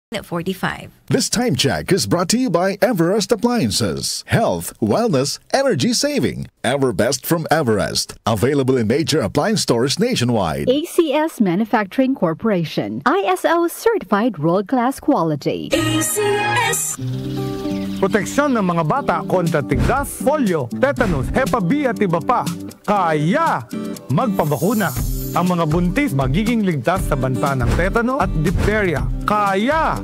at 45. This time check is brought to you by Everest Appliances. Health, wellness, energy saving. Everbest from Everest. Available in major appliance stores nationwide. ACS Manufacturing Corporation. ISO certified world-class quality. ACS. Proteksyon ng mga bata kontra tigdas, polio, tetanus, Hep B at iba pa. Kaya magpabakuna. Ang mga buntis magiging ligtas sa banta ng tetano at diphtheria. Kaya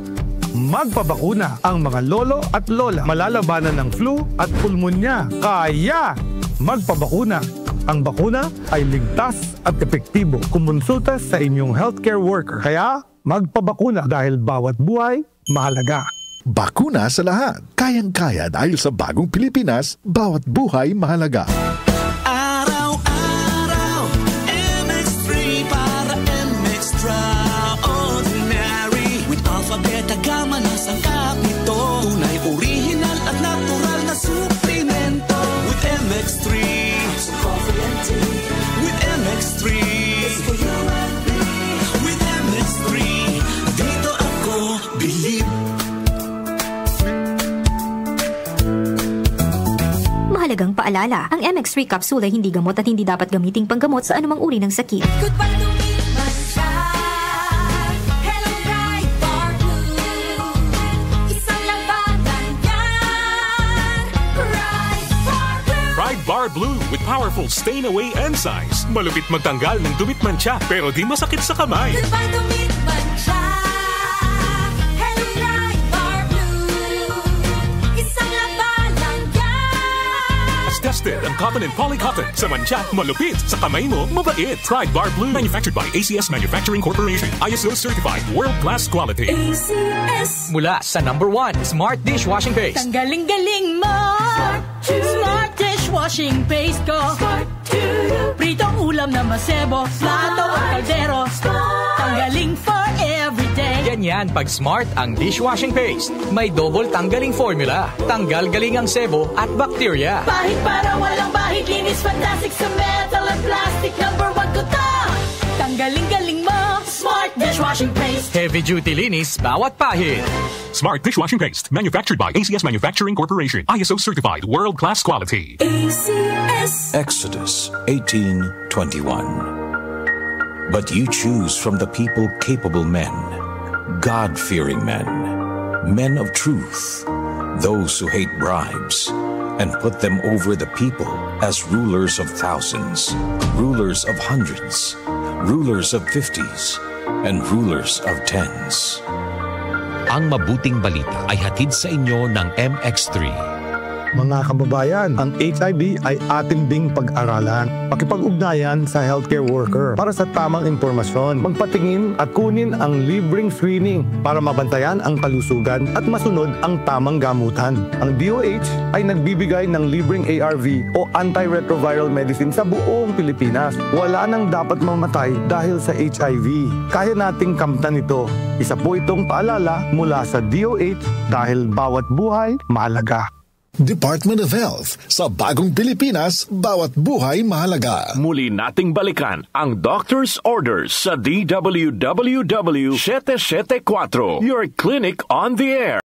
magpabakuna. Ang mga lolo at lola malalabanan ng flu at pulmonya. Kaya magpabakuna. Ang bakuna ay ligtas at epektibo. Kumonsulta sa inyong healthcare worker. Kaya magpabakuna dahil bawat buhay mahalaga. Bakuna sa lahat. Kayang-kaya dahil sa bagong Pilipinas, bawat buhay mahalaga. Araw-araw, MX3 para MX-Traordinary. With Alpha, Beta, Gamma na sangkap nito. Tunay, original at natural na suplemento. With MX3, so coffee and tea. With MX3, it's for you and me. With MX3, dito ako believe. Mahalagang paalala, ang MX3 capsule ay hindi gamot at hindi dapat gamiting panggamot sa anumang uri ng sakit. Goodbye to me, Hello, Ride Bar Blue. Isang labanan yan. Ride Bar Blue. Ride Bar Blue with powerful stain-away enzymes. Malupit magtanggal ng dumit mancha pero di masakit sa kamay. Goodbye to me, Hello, Ride Bar Blue. Isang labanan yan. As tested ang cotton and polycotton. Sa mancha, malupit. Sa kamay mo, mabait. Ride Bar Blue. Manufactured by ACS Manufacturing Corporation. ISO certified. World-class quality. ACS. Mula sa #1 Smart Dishwashing Paste. Tanggaling-galing mo. Smart dishwashing paste ko. Pritong ulam na masebo. Plato at kaldero. Tanggaling for everyday. Ganyan pag Smart ang dishwashing paste. May double tanggaling formula. Tanggal galing ang sebo at bacteria. Bahid para walang bahid. Linis fantastic sa metal at plastic. #1 ko to. Tanggaling-galing mo. Smart dishwashing paste. Heavy duty linis bawat pahid. Smart dishwashing paste. Manufactured by ACS Manufacturing Corporation. ISO certified. World-class quality. ACS. Exodus 18:21. But you choose from the people capable men, God-fearing men, men of truth, those who hate bribes, and put them over the people as rulers of thousands, rulers of hundreds, rulers of 50s, and rulers of 10s. Ang mabuting balita ay hatid sa inyo ng MX3. Mga kababayan, ang HIV ay ating ding pag-aralan. Pakipag-ugnayan sa healthcare worker para sa tamang impormasyon. Magpatingin at kunin ang libreng screening para mabantayan ang kalusugan at masunod ang tamang gamutan. Ang DOH ay nagbibigay ng libreng ARV o antiretroviral medicine sa buong Pilipinas. Wala nang dapat mamatay dahil sa HIV. Kaya nating kamtan ito. Isa po itong paalala mula sa DOH dahil bawat buhay mahalaga. Department of Health. Sa bagong Pilipinas, bawat buhay mahalaga. Muli nating balikan ang doctor's orders sa DWWW 774, your clinic on the air.